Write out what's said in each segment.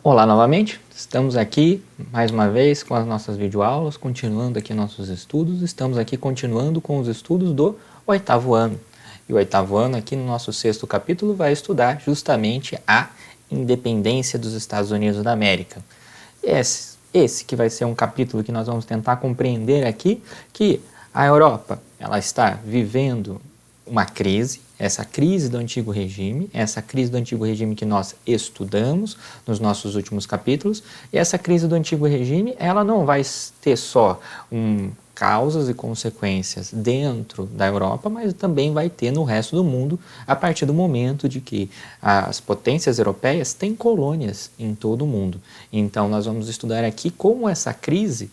Olá novamente, estamos aqui mais uma vez com as nossas videoaulas, continuando aqui nossos estudos, estamos aqui continuando com os estudos do oitavo ano. E o oitavo ano aqui no nosso sexto capítulo vai estudar justamente a independência dos Estados Unidos da América. Esse que vai ser um capítulo que nós vamos tentar compreender aqui, que a Europa ela está vivendo uma crise, essa crise do antigo regime, essa crise do antigo regime que nós estudamos nos nossos últimos capítulos, e essa crise do antigo regime, ela não vai ter só causas e consequências dentro da Europa, mas também vai ter no resto do mundo, a partir do momento de que as potências europeias têm colônias em todo o mundo. Então, nós vamos estudar aqui como essa crise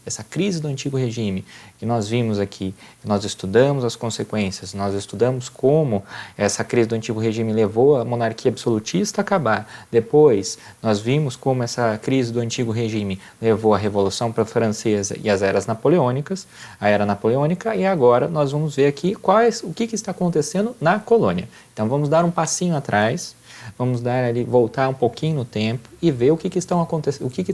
do antigo regime, que nós vimos aqui, nós estudamos as consequências, nós estudamos como essa crise do antigo regime levou a monarquia absolutista a acabar. Depois, nós vimos como essa crise do antigo regime levou a Revolução Francesa e as eras napoleônicas, a era napoleônica, e agora nós vamos ver aqui o que está acontecendo na colônia. Então vamos dar um passinho atrás, vamos voltar um pouquinho no tempo e ver o que está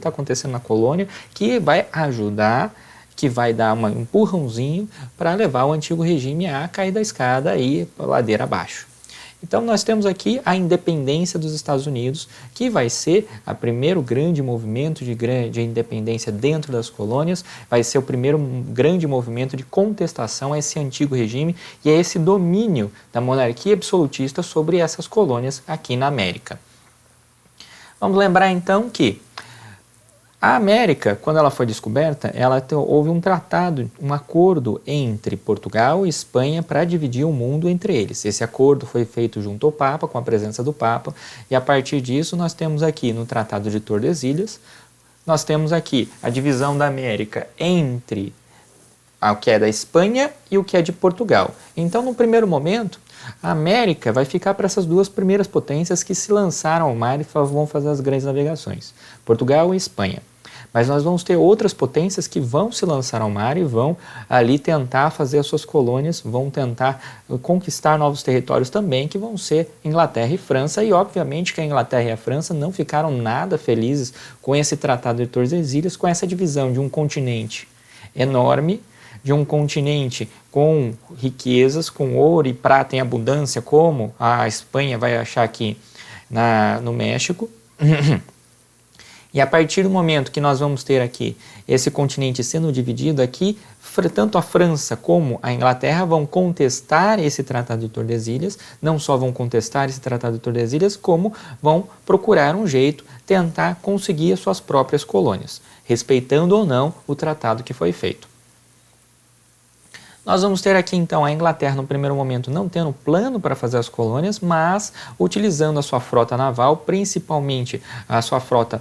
acontecendo na colônia, que vai ajudar, que vai dar um empurrãozinho para levar o antigo regime a cair da escada e ladeira abaixo. Então nós temos aqui a independência dos Estados Unidos, que vai ser o primeiro grande movimento de independência dentro das colônias, vai ser o primeiro grande movimento de contestação a esse antigo regime e a esse domínio da monarquia absolutista sobre essas colônias aqui na América. Vamos lembrar então que a América, quando ela foi descoberta, houve um tratado, um acordo entre Portugal e Espanha para dividir o mundo entre eles. Esse acordo foi feito junto ao Papa, com a presença do Papa, e a partir disso nós temos aqui no Tratado de Tordesilhas, nós temos aqui a divisão da América entre o que é da Espanha e o que é de Portugal. Então, no primeiro momento, a América vai ficar para essas duas primeiras potências que se lançaram ao mar e vão fazer as grandes navegações, Portugal e Espanha. Mas nós vamos ter outras potências que vão se lançar ao mar e vão ali tentar fazer as suas colônias, vão tentar conquistar novos territórios também, que vão ser Inglaterra e França. E obviamente que a Inglaterra e a França não ficaram nada felizes com esse Tratado de Tordesilhas, com essa divisão de um continente enorme, de um continente com riquezas, com ouro e prata em abundância, como a Espanha vai achar aqui no México. E a partir do momento que nós vamos ter aqui esse continente sendo dividido aqui, tanto a França como a Inglaterra vão contestar esse Tratado de Tordesilhas, não só vão contestar esse Tratado de Tordesilhas, como vão procurar um jeito, tentar conseguir as suas próprias colônias, respeitando ou não o tratado que foi feito. Nós vamos ter aqui então a Inglaterra no primeiro momento não tendo plano para fazer as colônias, mas utilizando a sua frota naval, principalmente a sua frota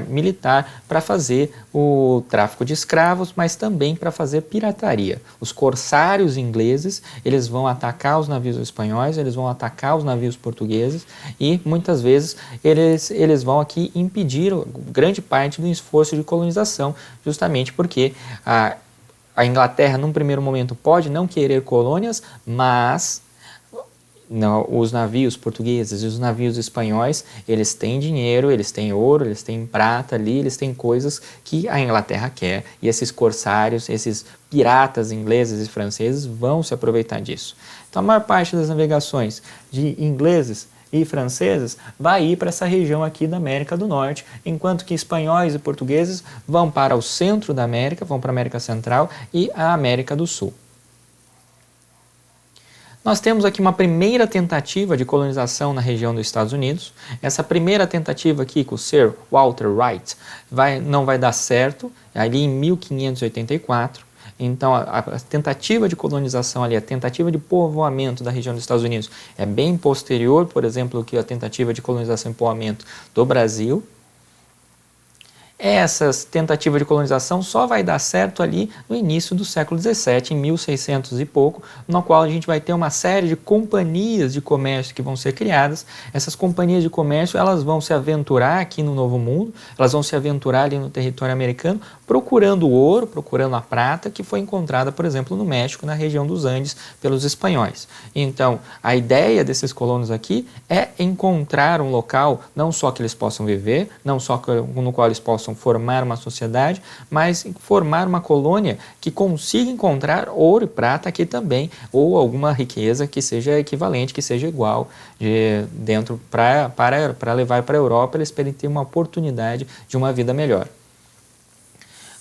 militar, para fazer o tráfico de escravos, mas também para fazer pirataria. Os corsários ingleses, eles vão atacar os navios espanhóis, eles vão atacar os navios portugueses e muitas vezes eles vão aqui impedir grande parte do esforço de colonização, justamente porque a Inglaterra, num primeiro momento, pode não querer colônias, mas os navios portugueses e os navios espanhóis, eles têm dinheiro, eles têm ouro, eles têm prata ali, eles têm coisas que a Inglaterra quer. E esses corsários, esses piratas ingleses e franceses vão se aproveitar disso. Então, a maior parte das navegações de ingleses e franceses vai ir para essa região aqui da América do Norte, enquanto que espanhóis e portugueses vão para o centro da América, vão para a América Central e a América do Sul. Nós temos aqui uma primeira tentativa de colonização na região dos Estados Unidos. Essa primeira tentativa aqui com o Sir Walter Raleigh não vai dar certo, ali em 1584. Então, a tentativa de colonização ali, a tentativa de povoamento da região dos Estados Unidos é bem posterior, por exemplo, que a tentativa de colonização e povoamento do Brasil. Essa tentativa de colonização só vai dar certo ali no início do século XVII, em 1600 e pouco, no qual a gente vai ter uma série de companhias de comércio que vão ser criadas. Essas companhias de comércio, elas vão se aventurar aqui no Novo Mundo, elas vão se aventurar ali no território americano, procurando ouro, procurando a prata, que foi encontrada, por exemplo, no México, na região dos Andes, pelos espanhóis. Então, a ideia desses colonos aqui é encontrar um local, não só que eles possam viver, não só no qual eles possam formar uma sociedade, mas formar uma colônia que consiga encontrar ouro e prata aqui também, ou alguma riqueza que seja equivalente, que seja igual dentro para levar para a Europa, eles podem ter uma oportunidade de uma vida melhor.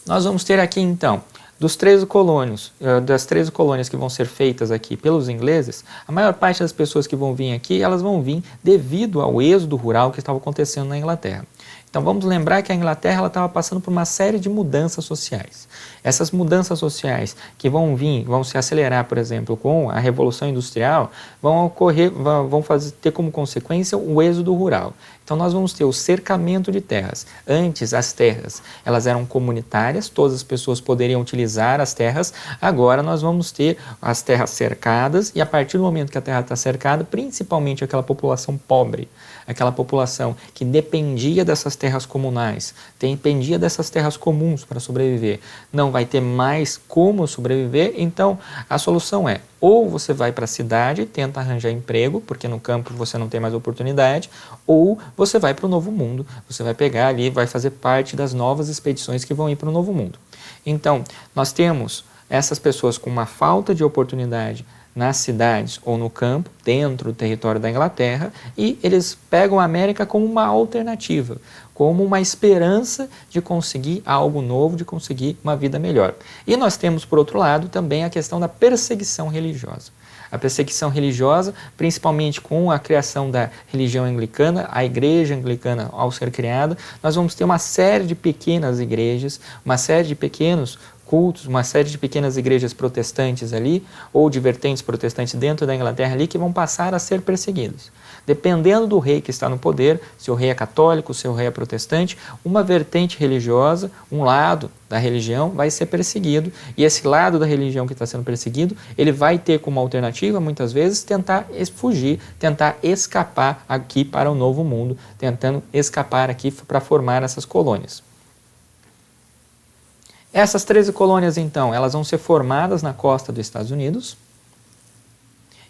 Nós vamos ter aqui então, das 13 colônias que vão ser feitas aqui pelos ingleses, a maior parte das pessoas que vão vir aqui, elas vão vir devido ao êxodo rural que estava acontecendo na Inglaterra. Então vamos lembrar que a Inglaterra estava passando por uma série de mudanças sociais. Essas mudanças sociais que vão se acelerar, por exemplo, com a Revolução Industrial, vão ter como consequência o êxodo rural. Então nós vamos ter o cercamento de terras. Antes as terras elas eram comunitárias, todas as pessoas poderiam utilizar as terras. Agora nós vamos ter as terras cercadas e a partir do momento que a terra está cercada, principalmente aquela população pobre, aquela população que dependia dessas terras comunais, dependia dessas terras comuns para sobreviver, não vai ter mais como sobreviver. Então a solução é: ou você vai para a cidade e tenta arranjar emprego, porque no campo você não tem mais oportunidade, ou você vai para o Novo Mundo, você vai pegar ali, vai fazer parte das novas expedições que vão ir para o Novo Mundo. Então, nós temos essas pessoas com uma falta de oportunidade nas cidades ou no campo, dentro do território da Inglaterra, e eles pegam a América como uma alternativa, como uma esperança de conseguir algo novo, de conseguir uma vida melhor. E nós temos, por outro lado, também a questão da perseguição religiosa. A perseguição religiosa, principalmente com a criação da religião anglicana, a igreja anglicana ao ser criada, nós vamos ter uma série de pequenas igrejas, uma série de pequenos cultos, uma série de pequenas igrejas protestantes ali, ou de vertentes protestantes dentro da Inglaterra ali, que vão passar a ser perseguidos. Dependendo do rei que está no poder, se o rei é católico, se o rei é protestante, uma vertente religiosa, um lado da religião vai ser perseguido, e esse lado da religião que está sendo perseguido, ele vai ter como alternativa, muitas vezes, tentar fugir, tentar escapar aqui para o Novo Mundo, tentando escapar aqui para formar essas colônias. Essas 13 colônias, então, elas vão ser formadas na costa dos Estados Unidos.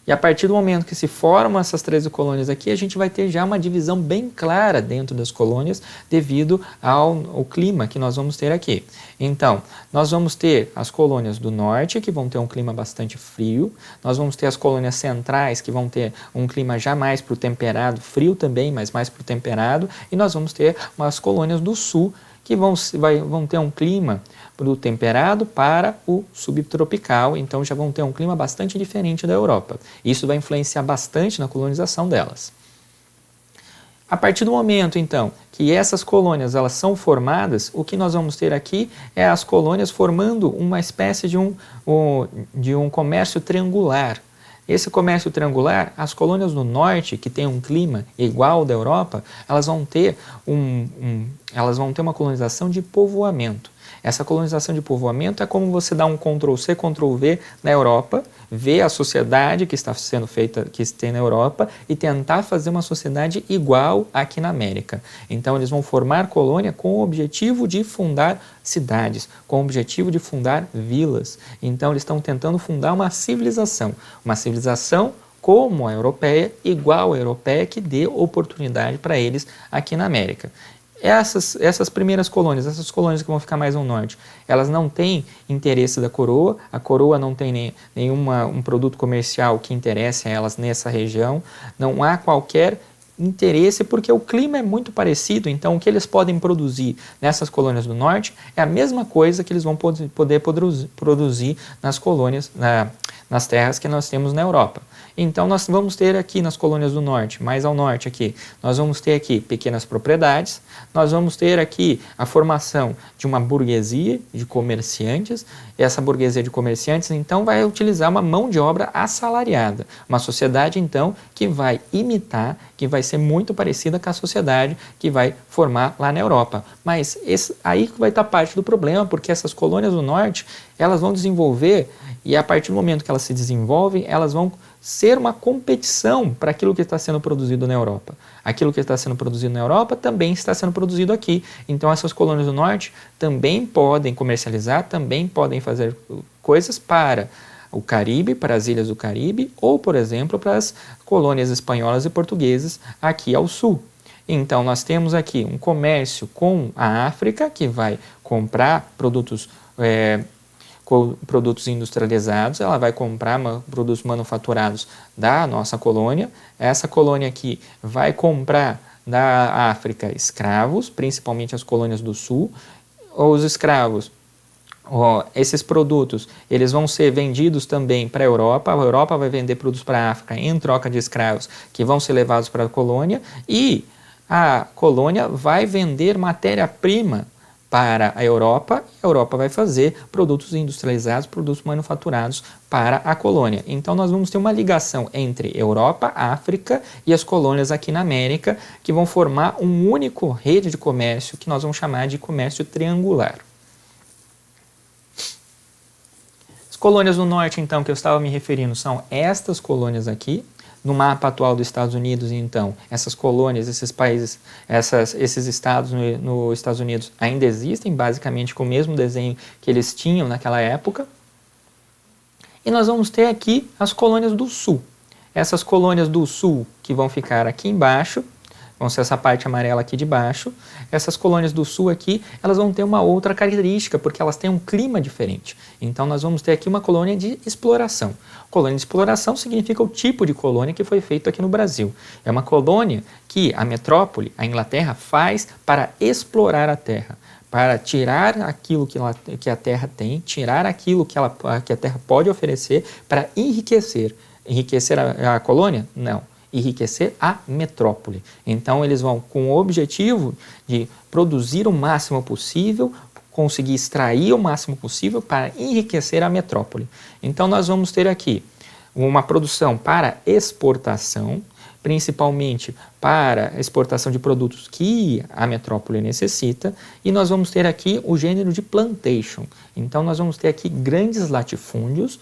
E a partir do momento que se formam essas 13 colônias aqui, a gente vai ter já uma divisão bem clara dentro das colônias devido ao clima que nós vamos ter aqui. Então, nós vamos ter as colônias do norte, que vão ter um clima bastante frio. Nós vamos ter as colônias centrais, que vão ter um clima já mais para o temperado, frio também, mas mais para o temperado. E nós vamos ter as colônias do sul, que vão ter um clima do temperado para o subtropical, então já vão ter um clima bastante diferente da Europa. Isso vai influenciar bastante na colonização delas. A partir do momento, então, que essas colônias elas são formadas, o que nós vamos ter aqui é as colônias formando uma espécie de um comércio triangular. Esse comércio triangular, as colônias do norte, que tem um clima igual ao da Europa, elas vão ter uma colonização de povoamento. Essa colonização de povoamento é como você dá um Ctrl+C, Ctrl+V na Europa, ver a sociedade que está sendo feita, que tem na Europa, e tentar fazer uma sociedade igual aqui na América. Então eles vão formar colônia com o objetivo de fundar cidades, com o objetivo de fundar vilas. Então eles estão tentando fundar uma civilização como a europeia, igual à europeia, que dê oportunidade para eles aqui na América. Essas primeiras colônias, essas colônias que vão ficar mais ao norte, elas não têm interesse da coroa, a coroa não tem nenhum produto comercial que interesse a elas nessa região, não há qualquer interesse porque o clima é muito parecido, então o que eles podem produzir nessas colônias do norte é a mesma coisa que eles vão poder produzir nas colônias, nas terras que nós temos na Europa. Então nós vamos ter aqui nas colônias do norte, mais ao norte aqui, nós vamos ter aqui pequenas propriedades, nós vamos ter aqui a formação de uma burguesia de comerciantes. Essa burguesia de comerciantes então vai utilizar uma mão de obra assalariada, uma sociedade então que vai imitar, que vai ser muito parecida com a sociedade que vai formar lá na Europa. Mas aí que vai estar parte do problema, porque essas colônias do norte, elas vão desenvolver, e a partir do momento que elas se desenvolvem, elas vão ser uma competição para aquilo que está sendo produzido na Europa. Aquilo que está sendo produzido na Europa também está sendo produzido aqui. Então essas colônias do norte também podem comercializar, também podem fazer coisas para o Caribe, para as ilhas do Caribe, ou, por exemplo, para as colônias espanholas e portuguesas aqui ao sul. Então nós temos aqui um comércio com a África, que vai comprar produtos industrializados, ela vai comprar produtos manufaturados da nossa colônia. Essa colônia aqui vai comprar da África escravos, principalmente as colônias do sul. Os escravos, esses produtos, eles vão ser vendidos também para a Europa vai vender produtos para a África em troca de escravos que vão ser levados para a colônia, e a colônia vai vender matéria-prima para a Europa vai fazer produtos industrializados, produtos manufaturados para a colônia. Então nós vamos ter uma ligação entre Europa, África e as colônias aqui na América, que vão formar uma única rede de comércio que nós vamos chamar de comércio triangular. As colônias do norte, então, que eu estava me referindo, são estas colônias aqui. No mapa atual dos Estados Unidos, então, essas colônias, esses países, esses estados nos Estados Unidos ainda existem, basicamente com o mesmo desenho que eles tinham naquela época. E nós vamos ter aqui as colônias do sul. Essas colônias do sul que vão ficar aqui embaixo, vão ser essa parte amarela aqui de baixo. Essas colônias do sul aqui, elas vão ter uma outra característica, porque elas têm um clima diferente. Então nós vamos ter aqui uma colônia de exploração. Colônia de exploração significa o tipo de colônia que foi feito aqui no Brasil. É uma colônia que a metrópole, a Inglaterra, faz para explorar a terra, para tirar aquilo que a terra tem, tirar aquilo que a terra pode oferecer, para enriquecer. Enriquecer a colônia? Não. Enriquecer a metrópole. Então eles vão com o objetivo de produzir o máximo possível, conseguir extrair o máximo possível para enriquecer a metrópole. Então nós vamos ter aqui uma produção para exportação, principalmente para a exportação de produtos que a metrópole necessita, e nós vamos ter aqui o gênero de plantation. Então nós vamos ter aqui grandes latifúndios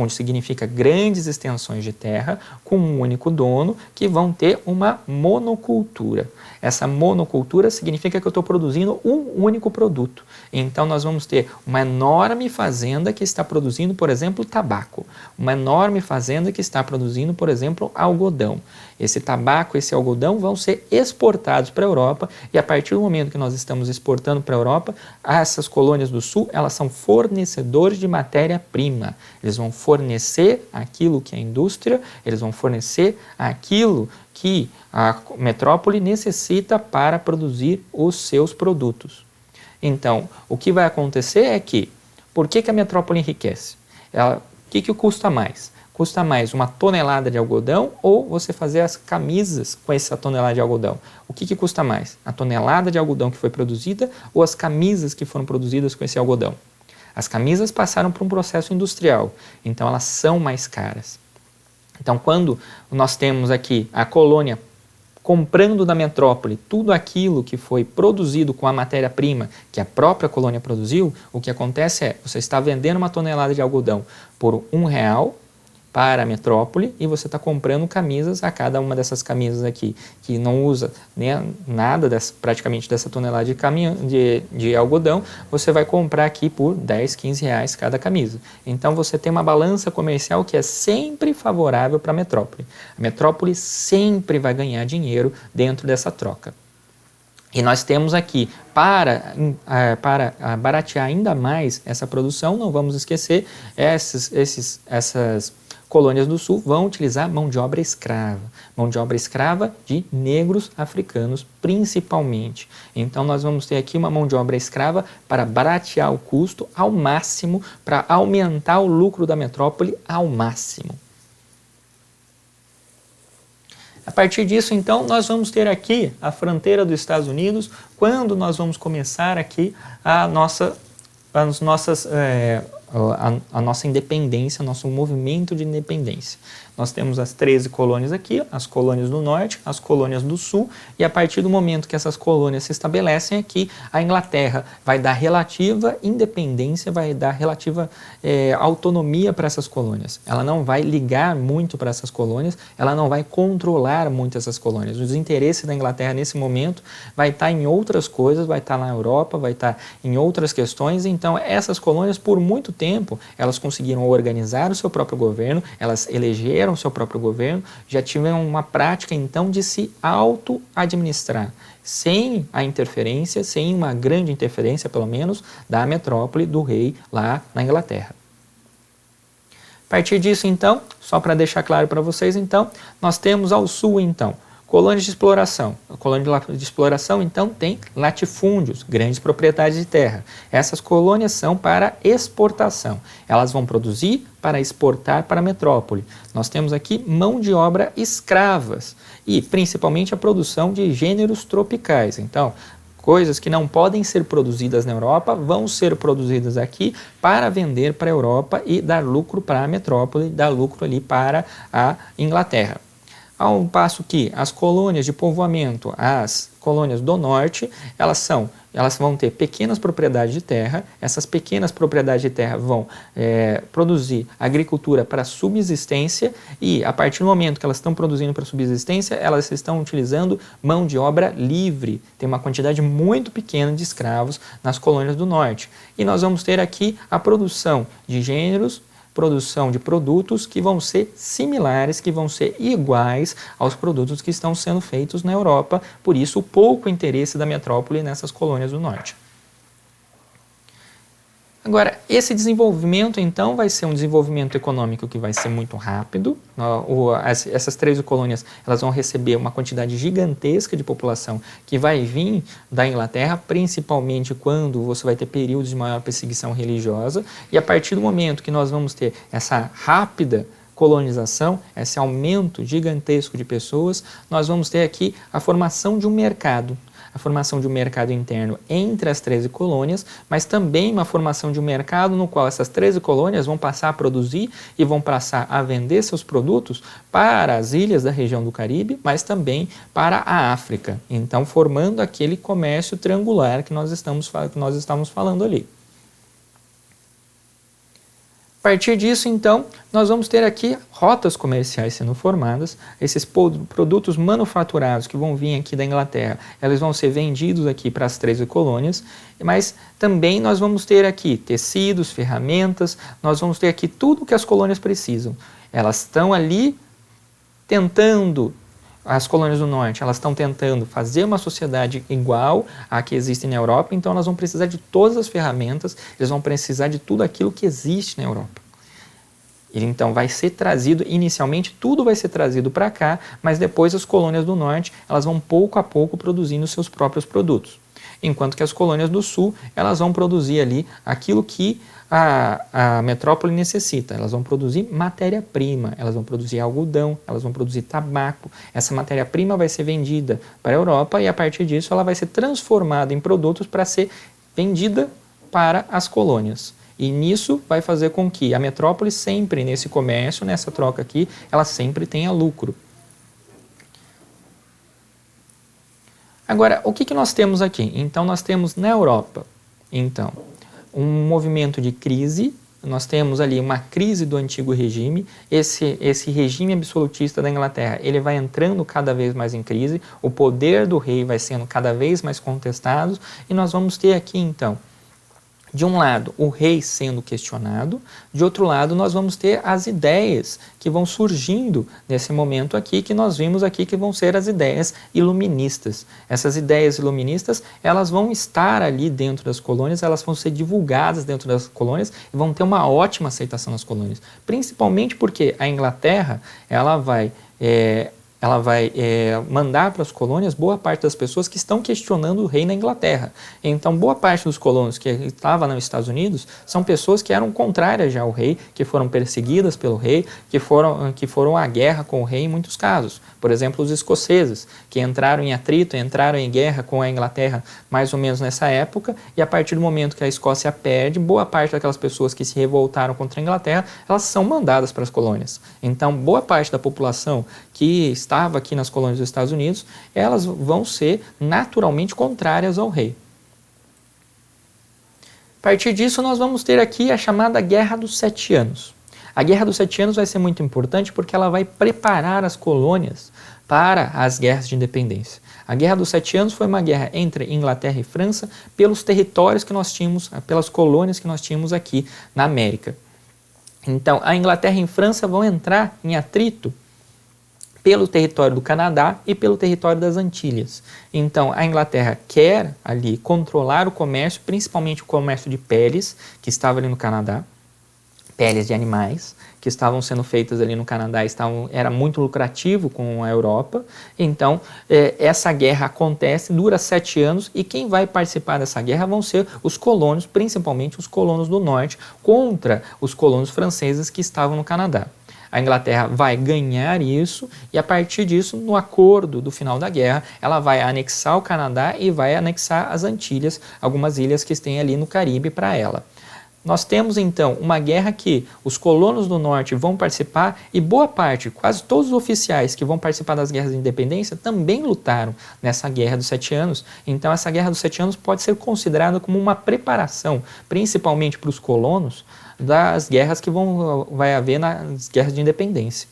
significa grandes extensões de terra com um único dono, que vão ter uma monocultura. Essa monocultura significa que eu estou produzindo um único produto. Então nós vamos ter uma enorme fazenda que está produzindo, por exemplo, tabaco, uma enorme fazenda que está produzindo, por exemplo, algodão. Esse tabaco, esse algodão vão ser exportados para a Europa, e a partir do momento que nós estamos exportando para a Europa, essas colônias do sul, elas são fornecedores de matéria-prima. Eles vão fornecer aquilo que a indústria, eles vão fornecer aquilo que a metrópole necessita para produzir os seus produtos. Então, o que vai acontecer é que, por que a metrópole enriquece? O que custa mais? Custa mais uma tonelada de algodão ou você fazer as camisas com essa tonelada de algodão? O que custa mais? A tonelada de algodão que foi produzida ou as camisas que foram produzidas com esse algodão? As camisas passaram por um processo industrial, então elas são mais caras. Então, quando nós temos aqui a colônia comprando da metrópole tudo aquilo que foi produzido com a matéria-prima que a própria colônia produziu, o que acontece é, você está vendendo uma tonelada de algodão por R$1 para a metrópole e você está comprando camisas, a cada uma dessas camisas aqui, que não usa nada praticamente dessa tonelada de algodão, você vai comprar aqui por R$10, R$15 cada camisa. Então você tem uma balança comercial que é sempre favorável para a metrópole. A metrópole sempre vai ganhar dinheiro dentro dessa troca. E nós temos aqui, para baratear ainda mais essa produção, não vamos esquecer, essas colônias do sul vão utilizar mão de obra escrava de negros africanos principalmente. Então nós vamos ter aqui uma mão de obra escrava para baratear o custo ao máximo, para aumentar o lucro da metrópole ao máximo. A partir disso, então, nós vamos ter aqui a fronteira dos Estados Unidos, quando nós vamos começar aqui a nossa independência, nosso movimento de independência. Nós temos as 13 colônias aqui, as colônias do norte, as colônias do sul, e a partir do momento que essas colônias se estabelecem aqui, a Inglaterra vai dar relativa independência, vai dar relativa autonomia para essas colônias. Ela não vai ligar muito para essas colônias, ela não vai controlar muito essas colônias. Os interesses da Inglaterra nesse momento vai estar em outras coisas, vai estar na Europa, vai estar em outras questões. Então essas colônias, por muito tempo, elas conseguiram organizar o seu próprio governo, elas elegeram o seu próprio governo, já tiveram uma prática então de se auto-administrar, sem a interferência, sem uma grande interferência pelo menos, da metrópole do rei lá na Inglaterra. A partir disso então, só para deixar claro para vocês então, nós temos ao sul então, colônias de exploração. A colônia de exploração, então, tem latifúndios, grandes propriedades de terra. Essas colônias são para exportação. Elas vão produzir para exportar para a metrópole. Nós temos aqui mão de obra escravas e, principalmente, a produção de gêneros tropicais. Então, coisas que não podem ser produzidas na Europa vão ser produzidas aqui para vender para a Europa e dar lucro para a metrópole, dar lucro ali para a Inglaterra. Ao passo que as colônias de povoamento, as colônias do norte, elas vão ter pequenas propriedades de terra, essas pequenas propriedades de terra vão produzir agricultura para subsistência e, a partir do momento que elas estão produzindo para subsistência, elas estão utilizando mão de obra livre. Tem uma quantidade muito pequena de escravos nas colônias do norte. E nós vamos ter aqui a produção de gêneros, produção de produtos que vão ser similares, que vão ser iguais aos produtos que estão sendo feitos na Europa, por isso o pouco interesse da metrópole nessas colônias do norte. Agora, esse desenvolvimento, então, vai ser um desenvolvimento econômico que vai ser muito rápido. Essas 13 colônias, elas vão receber uma quantidade gigantesca de população que vai vir da Inglaterra, principalmente quando você vai ter períodos de maior perseguição religiosa. E a partir do momento que nós vamos ter essa rápida colonização, esse aumento gigantesco de pessoas, nós vamos ter aqui a formação de um mercado. A formação de um mercado interno entre as 13 colônias, mas também uma formação de um mercado no qual essas 13 colônias vão passar a produzir e vão passar a vender seus produtos para as ilhas da região do Caribe, mas também para a África. Então, formando aquele comércio triangular que nós estamos falando ali. A partir disso, então, nós vamos ter aqui rotas comerciais sendo formadas. Esses produtos manufaturados que vão vir aqui da Inglaterra, eles vão ser vendidos aqui para as 13 colônias, mas também nós vamos ter aqui tecidos, ferramentas, nós vamos ter aqui tudo que as colônias precisam. Elas estão ali tentando, as colônias do norte, elas estão tentando fazer uma sociedade igual à que existe na Europa, então elas vão precisar de todas as ferramentas, eles vão precisar de tudo aquilo que existe na Europa. Então vai ser trazido, inicialmente tudo vai ser trazido para cá, mas depois as colônias do norte, elas vão pouco a pouco produzindo seus próprios produtos. Enquanto que as colônias do sul, elas vão produzir ali aquilo que a metrópole necessita. Elas vão produzir matéria-prima, elas vão produzir algodão, elas vão produzir tabaco. Essa matéria-prima vai ser vendida para a Europa e a partir disso ela vai ser transformada em produtos para ser vendida para as colônias. E nisso vai fazer com que a metrópole sempre, nesse comércio, nessa troca aqui, ela sempre tenha lucro. Agora, o que nós temos aqui? Então, nós temos na Europa, então, um movimento de crise, nós temos ali uma crise do antigo regime, esse regime absolutista da Inglaterra, ele vai entrando cada vez mais em crise, o poder do rei vai sendo cada vez mais contestado, e nós vamos ter aqui, então, de um lado, o rei sendo questionado, de outro lado, nós vamos ter as ideias que vão surgindo nesse momento aqui, que nós vimos aqui que vão ser as ideias iluministas. Essas ideias iluministas, elas vão estar ali dentro das colônias, elas vão ser divulgadas dentro das colônias e vão ter uma ótima aceitação nas colônias. Principalmente porque a Inglaterra, ela vai ela vai mandar para as colônias boa parte das pessoas que estão questionando o rei na Inglaterra. Então, boa parte dos colonos que estavam nos Estados Unidos são pessoas que eram contrárias já ao rei, que foram perseguidas pelo rei, que foram à guerra com o rei em muitos casos. Por exemplo, os escoceses, que entraram em atrito, entraram em guerra com a Inglaterra mais ou menos nessa época, e a partir do momento que a Escócia perde, boa parte daquelas pessoas que se revoltaram contra a Inglaterra, elas são mandadas para as colônias. Então, boa parte da população que estava aqui nas colônias dos Estados Unidos, elas vão ser naturalmente contrárias ao rei. A partir disso, nós vamos ter aqui a chamada Guerra dos 7 Anos. A Guerra dos 7 Anos vai ser muito importante porque ela vai preparar as colônias para as guerras de independência. A Guerra dos 7 Anos foi uma guerra entre Inglaterra e França pelos territórios que nós tínhamos, pelas colônias que nós tínhamos aqui na América. Então, a Inglaterra e a França vão entrar em atrito pelo território do Canadá e pelo território das Antilhas. Então, a Inglaterra quer ali controlar o comércio, principalmente o comércio de peles, que estava ali no Canadá, peles de animais, que estavam sendo feitas ali no Canadá, era muito lucrativo com a Europa. Então, essa guerra acontece, dura 7 anos, e quem vai participar dessa guerra vão ser os colonos, principalmente os colonos do norte, contra os colonos franceses que estavam no Canadá. A Inglaterra vai ganhar isso e, a partir disso, no acordo do final da guerra, ela vai anexar o Canadá e vai anexar as Antilhas, algumas ilhas que têm ali no Caribe para ela. Nós temos, então, uma guerra que os colonos do norte vão participar e boa parte, quase todos os oficiais que vão participar das guerras de independência também lutaram nessa Guerra dos 7 Anos. Então, essa Guerra dos 7 Anos pode ser considerada como uma preparação, principalmente para os colonos, das guerras que vai haver nas guerras de independência.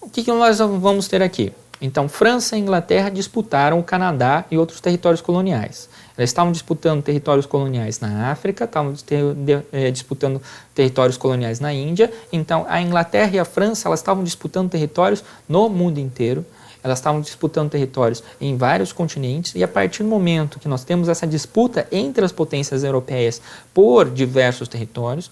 O que nós vamos ter aqui? Então, França e Inglaterra disputaram o Canadá e outros territórios coloniais. Eles estavam disputando territórios coloniais na África, estavam disputando territórios coloniais na Índia. Então, a Inglaterra e a França elas estavam disputando territórios no mundo inteiro. Elas estavam disputando territórios em vários continentes, e a partir do momento que nós temos essa disputa entre as potências europeias por diversos territórios,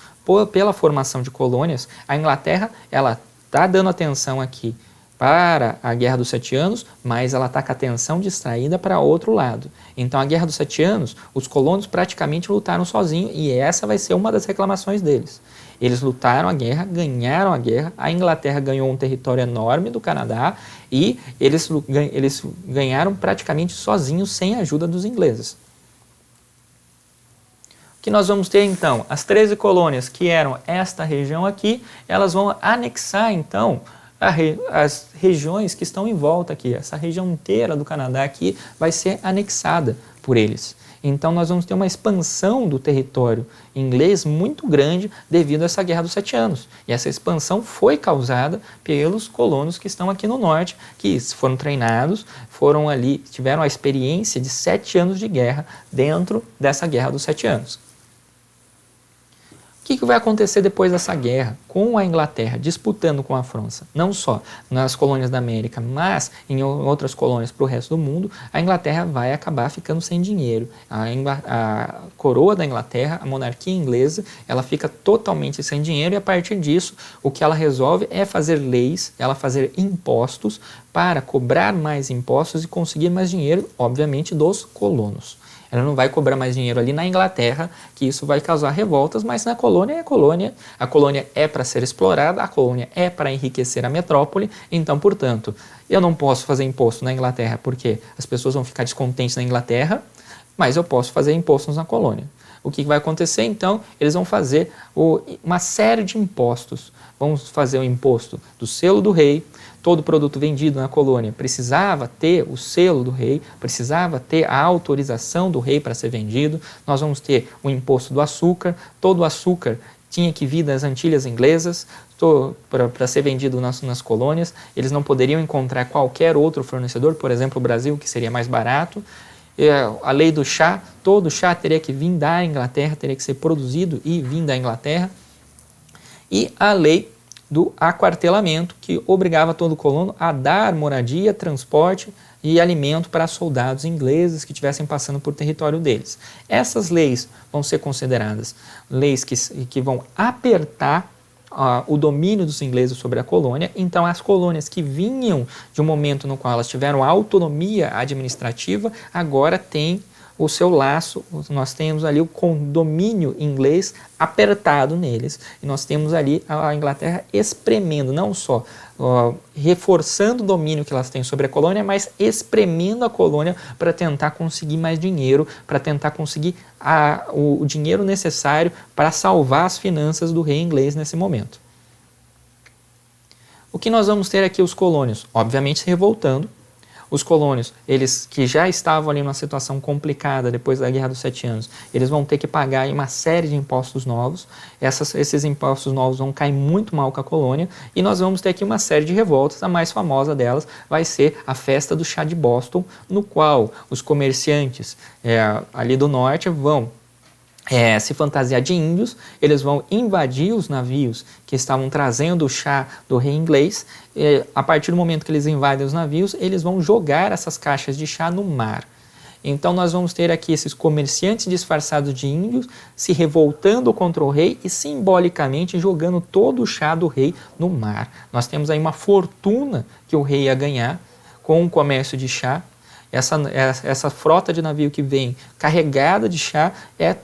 pela formação de colônias, a Inglaterra ela está dando atenção aqui para a Guerra dos 7 Anos, mas ela está com a atenção distraída para outro lado. Então, a Guerra dos 7 Anos, os colonos praticamente lutaram sozinhos, e essa vai ser uma das reclamações deles. Eles lutaram a guerra, ganharam a guerra, a Inglaterra ganhou um território enorme do Canadá e eles ganharam praticamente sozinhos, sem a ajuda dos ingleses. O que nós vamos ter então? As 13 colônias que eram esta região aqui, elas vão anexar então as regiões que estão em volta aqui. Essa região inteira do Canadá aqui vai ser anexada por eles. Então, nós vamos ter uma expansão do território inglês muito grande devido a essa Guerra dos 7 Anos. E essa expansão foi causada pelos colonos que estão aqui no norte, que foram treinados, tiveram a experiência de 7 anos de guerra dentro dessa Guerra dos 7 Anos. O que vai acontecer depois dessa guerra com a Inglaterra disputando com a França? Não só nas colônias da América, mas em outras colônias para o resto do mundo, a Inglaterra vai acabar ficando sem dinheiro. A coroa da Inglaterra, a monarquia inglesa, ela fica totalmente sem dinheiro, e a partir disso, o que ela resolve é fazer leis, ela fazer impostos para cobrar mais impostos e conseguir mais dinheiro, obviamente, dos colonos. Ela não vai cobrar mais dinheiro ali na Inglaterra, que isso vai causar revoltas, mas na colônia é colônia. A colônia é para ser explorada, a colônia é para enriquecer a metrópole. Então, portanto, eu não posso fazer imposto na Inglaterra porque as pessoas vão ficar descontentes na Inglaterra, mas eu posso fazer impostos na colônia. O que vai acontecer, então? Eles vão fazer uma série de impostos. Vamos fazer o imposto do selo do rei. Todo produto vendido na colônia precisava ter o selo do rei, precisava ter a autorização do rei para ser vendido. Nós vamos ter o imposto do açúcar. Todo o açúcar tinha que vir das Antilhas inglesas para ser vendido nas colônias. Eles não poderiam encontrar qualquer outro fornecedor, por exemplo, o Brasil, que seria mais barato. A lei do chá, todo chá teria que vir da Inglaterra, teria que ser produzido e vir da Inglaterra. E a lei do aquartelamento, que obrigava todo colono a dar moradia, transporte e alimento para soldados ingleses que estivessem passando por território deles. Essas leis vão ser consideradas leis que vão apertar o domínio dos ingleses sobre a colônia. Então as colônias que vinham de um momento no qual elas tiveram autonomia administrativa, agora têm o seu laço, nós temos ali o domínio inglês apertado neles, e nós temos ali a Inglaterra espremendo, não só reforçando o domínio que elas têm sobre a colônia, mas espremendo a colônia para tentar conseguir mais dinheiro, para tentar conseguir o dinheiro necessário para salvar as finanças do rei inglês nesse momento. O que nós vamos ter aqui os colônios? Obviamente se revoltando. Os colônios, eles que já estavam ali numa situação complicada depois da Guerra dos 7 Anos, eles vão ter que pagar uma série de impostos novos. Esses impostos novos vão cair muito mal com a colônia, e nós vamos ter aqui uma série de revoltas. A mais famosa delas vai ser a festa do chá de Boston, no qual os comerciantes ali do norte vão se fantasiar de índios, eles vão invadir os navios que estavam trazendo o chá do rei inglês. A partir do momento que eles invadem os navios, eles vão jogar essas caixas de chá no mar. Então nós vamos ter aqui esses comerciantes disfarçados de índios se revoltando contra o rei e simbolicamente jogando todo o chá do rei no mar. Nós temos aí uma fortuna que o rei ia ganhar com o comércio de chá. Essa frota de navio que vem carregada de chá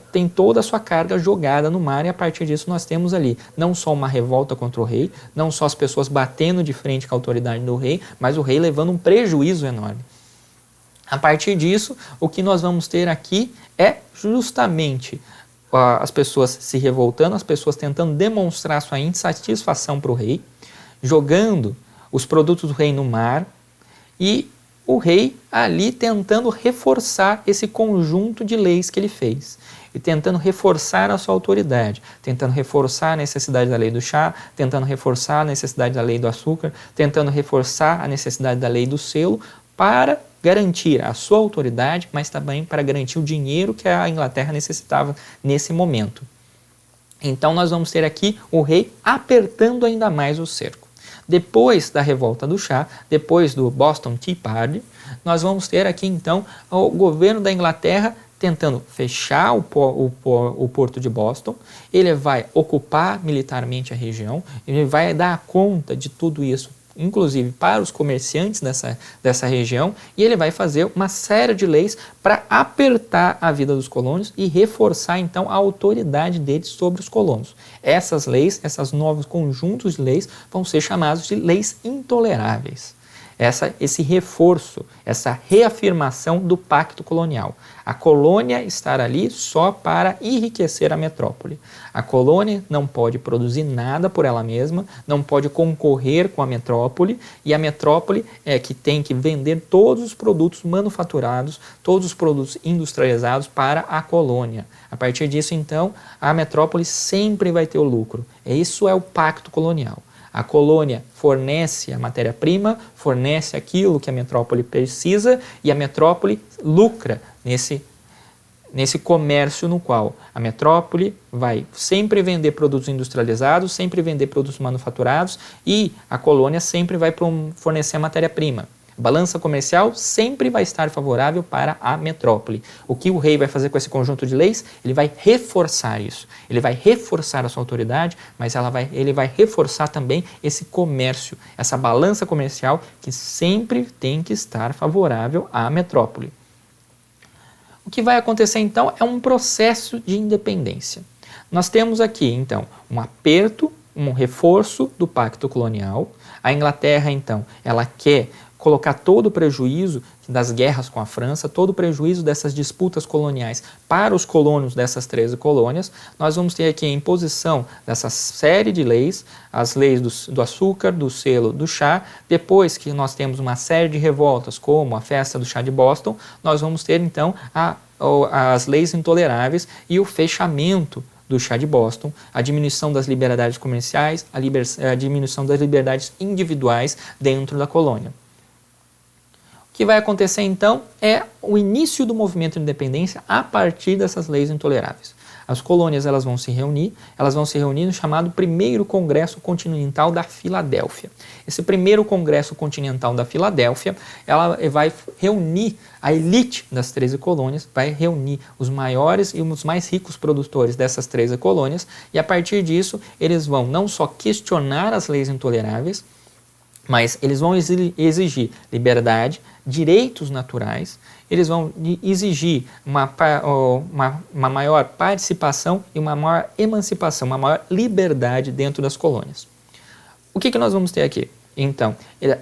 tem toda a sua carga jogada no mar, e a partir disso nós temos ali não só uma revolta contra o rei, não só as pessoas batendo de frente com a autoridade do rei, mas o rei levando um prejuízo enorme. A partir disso, o que nós vamos ter aqui é justamente as pessoas se revoltando, as pessoas tentando demonstrar sua insatisfação para o rei, jogando os produtos do rei no mar, e o rei ali tentando reforçar esse conjunto de leis que ele fez, e tentando reforçar a sua autoridade, tentando reforçar a necessidade da lei do chá, tentando reforçar a necessidade da lei do açúcar, tentando reforçar a necessidade da lei do selo, para garantir a sua autoridade, mas também para garantir o dinheiro que a Inglaterra necessitava nesse momento. Então nós vamos ter aqui o rei apertando ainda mais o cerco. Depois da revolta do chá, depois do Boston Tea Party, nós vamos ter aqui então o governo da Inglaterra tentando fechar o porto de Boston. Ele vai ocupar militarmente a região, ele vai dar conta de tudo isso, inclusive para os comerciantes dessa região, e ele vai fazer uma série de leis para apertar a vida dos colonos e reforçar então a autoridade deles sobre os colonos. Essas leis, esses novos conjuntos de leis, vão ser chamados de leis intoleráveis. Esse reforço, essa reafirmação do pacto colonial. A colônia estar ali só para enriquecer a metrópole. A colônia não pode produzir nada por ela mesma, não pode concorrer com a metrópole, e a metrópole é que tem que vender todos os produtos manufaturados, todos os produtos industrializados para a colônia. A partir disso, então, a metrópole sempre vai ter o lucro. Isso é o pacto colonial. A colônia fornece a matéria-prima, fornece aquilo que a metrópole precisa, e a metrópole lucra nesse comércio no qual a metrópole vai sempre vender produtos industrializados, sempre vender produtos manufaturados, e a colônia sempre vai fornecer a matéria-prima. A balança comercial sempre vai estar favorável para a metrópole. O que o rei vai fazer com esse conjunto de leis? Ele vai reforçar isso. Ele vai reforçar a sua autoridade, mas ele vai reforçar também esse comércio, essa balança comercial que sempre tem que estar favorável à metrópole. O que vai acontecer então é um processo de independência. Nós temos aqui então um aperto, um reforço do pacto colonial. A Inglaterra então, ela quer colocar todo o prejuízo das guerras com a França, todo o prejuízo dessas disputas coloniais para os colonos dessas 13 colônias. Nós vamos ter aqui a imposição dessa série de leis, as leis do açúcar, do selo, do chá. Depois que nós temos uma série de revoltas, como a festa do chá de Boston, nós vamos ter então as leis intoleráveis e o fechamento do chá de Boston, a diminuição das liberdades comerciais, a diminuição das liberdades individuais dentro da colônia. O que vai acontecer então é o início do movimento de independência a partir dessas leis intoleráveis. as colônias elas vão se reunir no chamado Primeiro Congresso Continental da Filadélfia. Esse Primeiro Congresso Continental da Filadélfia, ela vai reunir a elite das 13 colônias, vai reunir os maiores e os mais ricos produtores dessas 13 colônias, e a partir disso eles vão não só questionar as leis intoleráveis, mas eles vão exigir liberdade, direitos naturais, eles vão exigir uma maior participação e uma maior emancipação, uma maior liberdade dentro das colônias. O que nós vamos ter aqui? Então,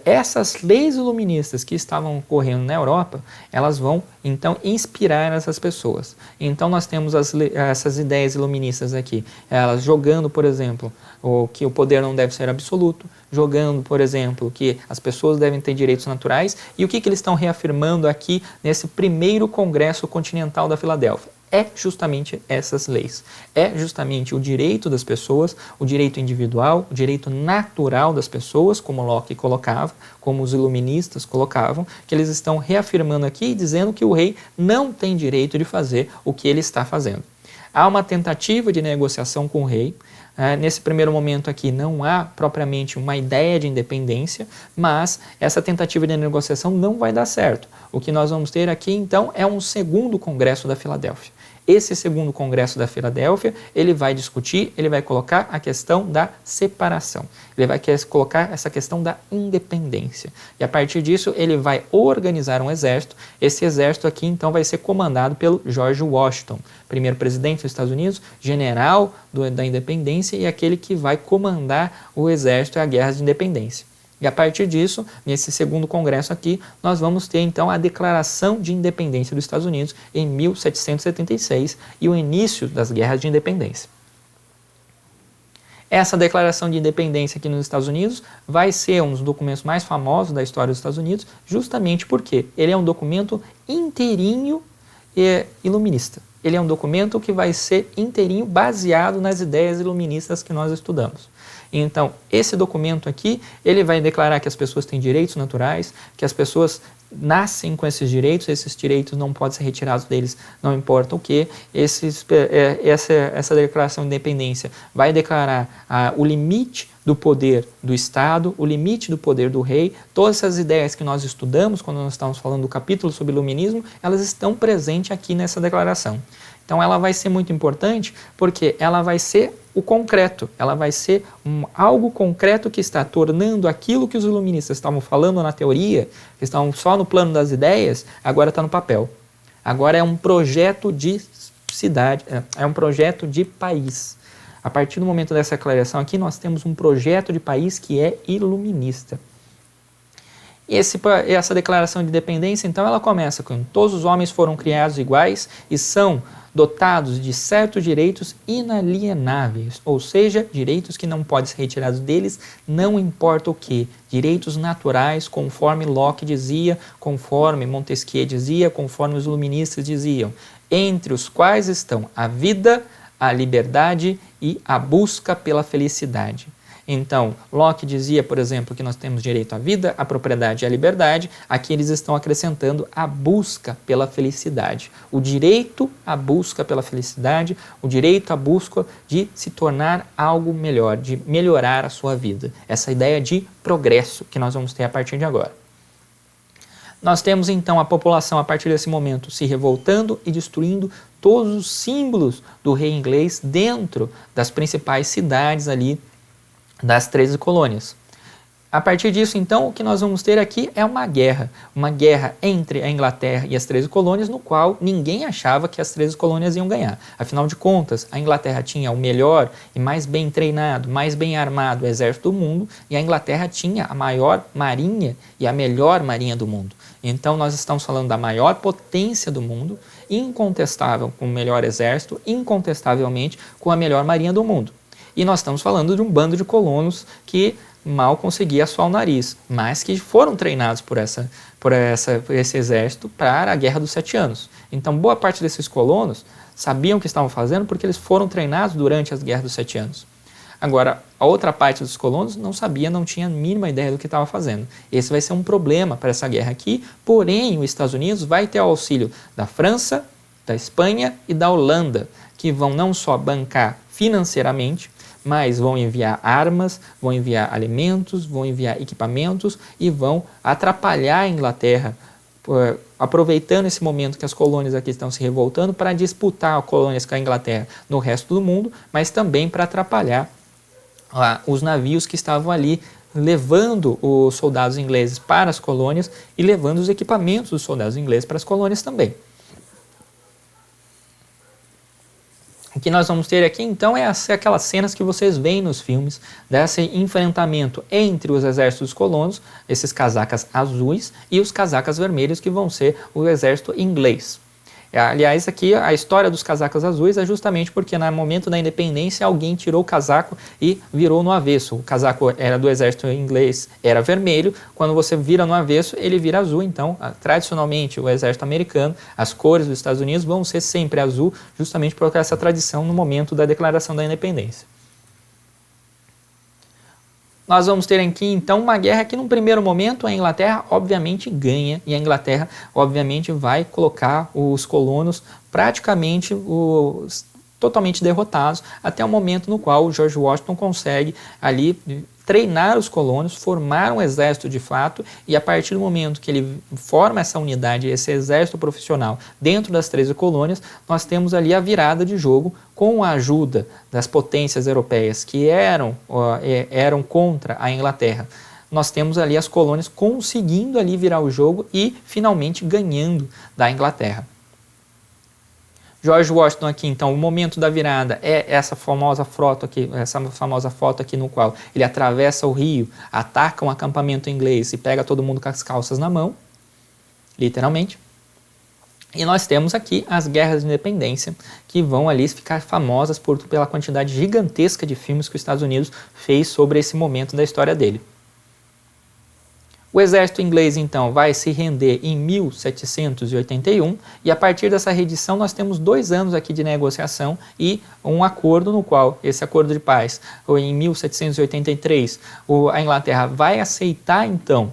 essas leis iluministas que estavam ocorrendo na Europa, elas vão, então, inspirar essas pessoas. Então, nós temos essas ideias iluministas aqui, elas jogando, por exemplo, que o poder não deve ser absoluto, jogando, por exemplo, que as pessoas devem ter direitos naturais, e o que eles estão reafirmando aqui nesse primeiro Congresso Continental da Filadélfia? É justamente essas leis. É justamente o direito das pessoas, o direito individual, o direito natural das pessoas, como Locke colocava, como os iluministas colocavam, que eles estão reafirmando aqui, dizendo que o rei não tem direito de fazer o que ele está fazendo. Há uma tentativa de negociação com o rei. Nesse primeiro momento aqui não há propriamente uma ideia de independência, mas essa tentativa de negociação não vai dar certo. O que nós vamos ter aqui então é um segundo Congresso da Filadélfia. Esse segundo Congresso da Filadélfia, ele vai discutir, ele vai colocar a questão da separação. Ele vai colocar essa questão da independência. E a partir disso, ele vai organizar um exército. Esse exército aqui, então, vai ser comandado pelo George Washington, primeiro presidente dos Estados Unidos, general da independência e aquele que vai comandar o exército e a guerra de independência. E a partir disso, nesse segundo congresso aqui, nós vamos ter então a Declaração de Independência dos Estados Unidos em 1776 e o início das guerras de independência. Essa Declaração de Independência aqui nos Estados Unidos vai ser um dos documentos mais famosos da história dos Estados Unidos, justamente porque ele é um documento inteirinho iluminista. Ele é um documento que vai ser inteirinho baseado nas ideias iluministas que nós estudamos. Então, esse documento aqui, ele vai declarar que as pessoas têm direitos naturais, que as pessoas nascem com esses direitos não podem ser retirados deles, não importa o que. Essa declaração de independência vai declarar o limite do poder do Estado, o limite do poder do rei. Todas essas ideias que nós estudamos quando nós estamos falando do capítulo sobre iluminismo, elas estão presentes aqui nessa declaração. Então ela vai ser muito importante porque ela vai ser o concreto, ela vai ser algo concreto que está tornando aquilo que os iluministas estavam falando na teoria, que estavam só no plano das ideias, agora está no papel. Agora é um projeto de cidade, é um projeto de país. A partir do momento dessa declaração aqui, nós temos um projeto de país que é iluminista. Essa declaração de independência, então, ela começa com todos os homens foram criados iguais e são dotados de certos direitos inalienáveis, ou seja, direitos que não podem ser retirados deles, não importa o que, direitos naturais, conforme Locke dizia, conforme Montesquieu dizia, conforme os iluministas diziam, entre os quais estão a vida, a liberdade e a busca pela felicidade. Então, Locke dizia, por exemplo, que nós temos direito à vida, à propriedade e à liberdade. Aqui eles estão acrescentando a busca pela felicidade. O direito à busca pela felicidade, o direito à busca de se tornar algo melhor, de melhorar a sua vida. Essa ideia de progresso que nós vamos ter a partir de agora. Nós temos então a população a partir desse momento se revoltando e destruindo todos os símbolos do rei inglês dentro das principais cidades ali das 13 colônias. A partir disso, então, o que nós vamos ter aqui é uma guerra entre a Inglaterra e as 13 colônias, no qual ninguém achava que as 13 colônias iam ganhar. Afinal de contas, a Inglaterra tinha o melhor e mais bem treinado, mais bem armado exército do mundo, e a Inglaterra tinha a maior marinha e a melhor marinha do mundo. Então, nós estamos falando da maior potência do mundo, incontestável com o melhor exército, incontestavelmente com a melhor marinha do mundo. E nós estamos falando de um bando de colonos que mal conseguia assoar o nariz, mas que foram treinados por esse exército para a Guerra dos 7 Anos. Então, boa parte desses colonos sabiam o que estavam fazendo porque eles foram treinados durante as Guerras dos 7 Anos. Agora, a outra parte dos colonos não sabia, não tinha a mínima ideia do que estava fazendo. Esse vai ser um problema para essa guerra aqui, porém, os Estados Unidos vai ter o auxílio da França, da Espanha e da Holanda, que vão não só bancar financeiramente, mas vão enviar armas, vão enviar alimentos, vão enviar equipamentos e vão atrapalhar a Inglaterra, aproveitando esse momento que as colônias aqui estão se revoltando para disputar colônias com a Inglaterra no resto do mundo, mas também para atrapalhar os navios que estavam ali levando os soldados ingleses para as colônias e levando os equipamentos dos soldados ingleses para as colônias também. O que nós vamos ter aqui então é aquelas cenas que vocês veem nos filmes, desse enfrentamento entre os exércitos colonos, esses casacas azuis, e os casacas vermelhos, que vão ser o exército inglês. Aliás, aqui a história dos casacas azuis é justamente porque no momento da independência alguém tirou o casaco e virou no avesso. O casaco era do exército inglês, era vermelho, quando você vira no avesso ele vira azul. Então, tradicionalmente o exército americano, as cores dos Estados Unidos vão ser sempre azul, justamente por essa tradição no momento da declaração da independência. Nós vamos ter aqui então uma guerra que num primeiro momento a Inglaterra obviamente ganha, e a Inglaterra obviamente vai colocar os colonos praticamente totalmente derrotados, até o momento no qual o George Washington consegue ali treinar os colonos, formar um exército de fato, e a partir do momento que ele forma essa unidade, esse exército profissional dentro das 13 colônias, nós temos ali a virada de jogo com a ajuda das potências europeias que eram contra a Inglaterra. Nós temos ali as colônias conseguindo ali virar o jogo e finalmente ganhando da Inglaterra. George Washington aqui, então, o momento da virada é essa famosa foto aqui no qual ele atravessa o rio, ataca um acampamento inglês e pega todo mundo com as calças na mão, literalmente. E nós temos aqui as guerras de independência, que vão ali ficar famosas pela quantidade gigantesca de filmes que os Estados Unidos fez sobre esse momento da história dele. O exército inglês, então, vai se render em 1781 e a partir dessa rendição nós temos 2 anos aqui de negociação e um acordo no qual, esse acordo de paz, em 1783, a Inglaterra vai aceitar, então,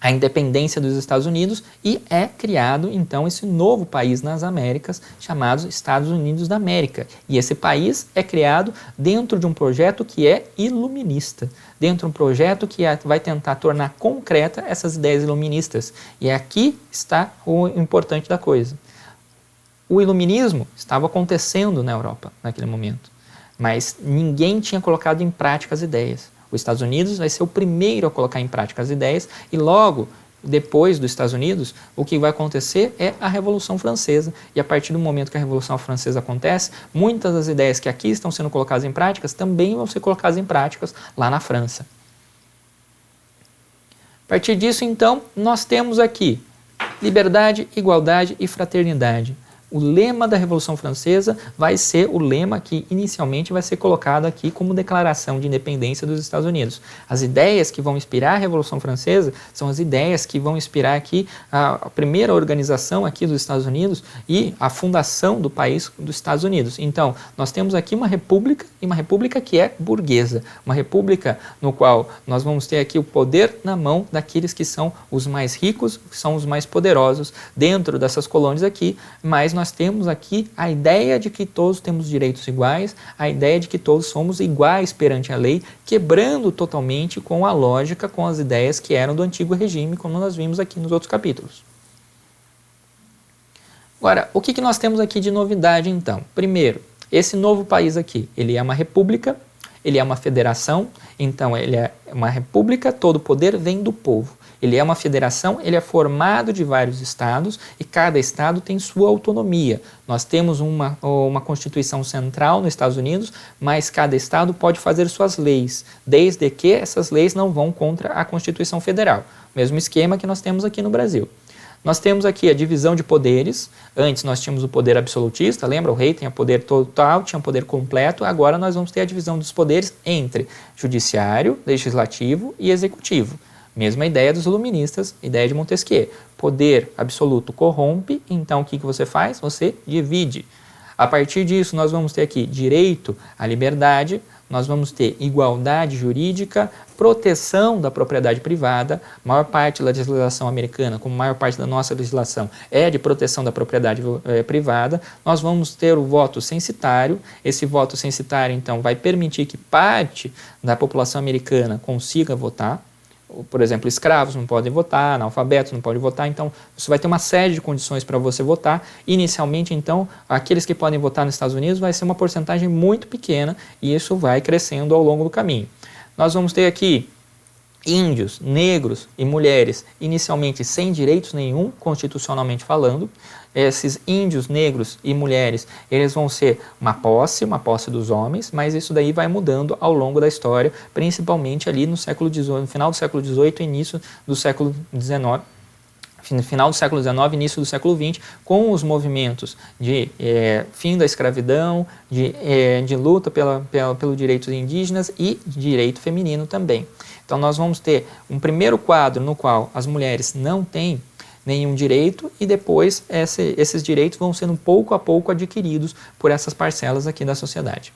a independência dos Estados Unidos e é criado, então, esse novo país nas Américas chamado Estados Unidos da América. E esse país é criado dentro de um projeto que é iluminista, dentro de um projeto que vai tentar tornar concreta essas ideias iluministas. E aqui está o importante da coisa. O iluminismo estava acontecendo na Europa naquele momento, mas ninguém tinha colocado em prática as ideias. Os Estados Unidos vai ser o primeiro a colocar em prática as ideias e logo depois dos Estados Unidos, o que vai acontecer é a Revolução Francesa. E a partir do momento que a Revolução Francesa acontece, muitas das ideias que aqui estão sendo colocadas em práticas também vão ser colocadas em práticas lá na França. A partir disso, então, nós temos aqui liberdade, igualdade e fraternidade. O lema da Revolução Francesa vai ser o lema que inicialmente vai ser colocado aqui como declaração de independência dos Estados Unidos. As ideias que vão inspirar a Revolução Francesa são as ideias que vão inspirar aqui a primeira organização aqui dos Estados Unidos e a fundação do país dos Estados Unidos. Então, nós temos aqui uma república e uma república que é burguesa, uma república no qual nós vamos ter aqui o poder na mão daqueles que são os mais ricos, que são os mais poderosos dentro dessas colônias aqui, mas nós temos aqui a ideia de que todos temos direitos iguais, a ideia de que todos somos iguais perante a lei, quebrando totalmente com a lógica, com as ideias que eram do antigo regime, como nós vimos aqui nos outros capítulos. Agora, o que nós temos aqui de novidade então? Primeiro, esse novo país aqui, ele é uma república, ele é uma federação, então ele é uma república, todo o poder vem do povo. Ele é uma federação, ele é formado de vários estados e cada estado tem sua autonomia. Nós temos uma Constituição central nos Estados Unidos, mas cada estado pode fazer suas leis, desde que essas leis não vão contra a Constituição Federal. Mesmo esquema que nós temos aqui no Brasil. Nós temos aqui a divisão de poderes. Antes nós tínhamos o poder absolutista, lembra? O rei tinha poder total, tinha poder completo. Agora nós vamos ter a divisão dos poderes entre judiciário, legislativo e executivo. Mesma ideia dos iluministas, ideia de Montesquieu. Poder absoluto corrompe, então o que você faz? Você divide. A partir disso nós vamos ter aqui direito à liberdade, nós vamos ter igualdade jurídica, proteção da propriedade privada. A maior parte da legislação americana, como a maior parte da nossa legislação, é de proteção da propriedade privada. Nós vamos ter o voto censitário. Esse voto censitário, então, vai permitir que parte da população americana consiga votar. Por exemplo, escravos não podem votar, analfabetos não podem votar, então você vai ter uma série de condições para você votar. Inicialmente, então, aqueles que podem votar nos Estados Unidos vai ser uma porcentagem muito pequena e isso vai crescendo ao longo do caminho. Nós vamos ter aqui índios, negros e mulheres, inicialmente sem direitos nenhum, constitucionalmente falando. Esses índios, negros e mulheres, eles vão ser uma posse dos homens, mas isso daí vai mudando ao longo da história, principalmente ali no século XVIII, no final do século XVIII e início do século XIX. No final do século XIX, início do século XX, com os movimentos de fim da escravidão, de luta pelos direitos indígenas e direito feminino também. Então nós vamos ter um primeiro quadro no qual as mulheres não têm nenhum direito e depois esses direitos vão sendo pouco a pouco adquiridos por essas parcelas aqui da sociedade.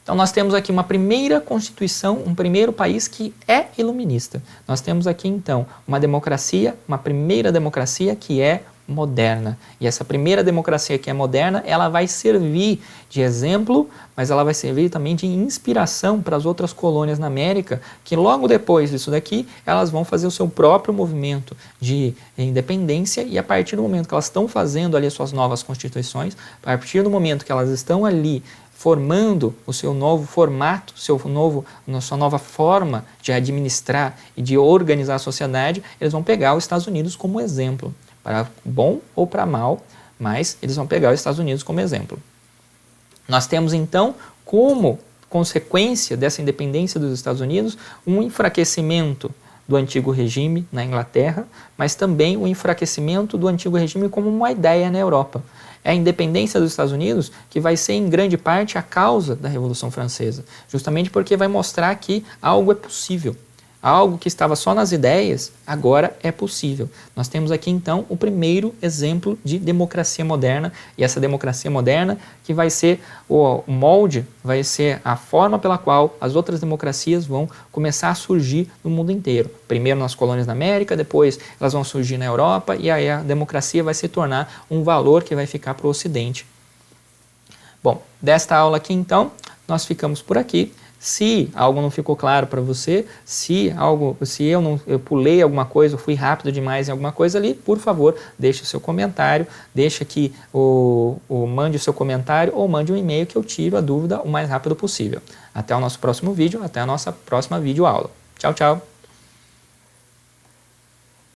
Então nós temos aqui uma primeira constituição, um primeiro país que é iluminista. Nós temos aqui então uma democracia, uma primeira democracia que é moderna. E essa primeira democracia que é moderna, ela vai servir de exemplo, mas ela vai servir também de inspiração para as outras colônias na América, que logo depois disso daqui, elas vão fazer o seu próprio movimento de independência e a partir do momento que elas estão fazendo ali as suas novas constituições, a partir do momento que elas estão ali formando o seu novo formato, sua nova forma de administrar e de organizar a sociedade, eles vão pegar os Estados Unidos como exemplo, para bom ou para mal, mas eles vão pegar os Estados Unidos como exemplo. Nós temos então, como consequência dessa independência dos Estados Unidos, um enfraquecimento do antigo regime na Inglaterra, mas também o enfraquecimento do antigo regime como uma ideia na Europa. É a independência dos Estados Unidos que vai ser, em grande parte, a causa da Revolução Francesa, justamente porque vai mostrar que algo é possível. Algo que estava só nas ideias, agora é possível. Nós temos aqui, então, o primeiro exemplo de democracia moderna, e essa democracia moderna que vai ser o molde, vai ser a forma pela qual as outras democracias vão começar a surgir no mundo inteiro. Primeiro nas colônias da América, depois elas vão surgir na Europa, e aí a democracia vai se tornar um valor que vai ficar para o Ocidente. Bom, desta aula aqui, então, nós ficamos por aqui. Se algo não ficou claro para você, se eu pulei alguma coisa, ou fui rápido demais em alguma coisa ali, por favor, deixe o seu comentário, deixe aqui mande o seu comentário ou mande um e-mail que eu tiro a dúvida o mais rápido possível. Até o nosso próximo vídeo, até a nossa próxima videoaula. Tchau, tchau!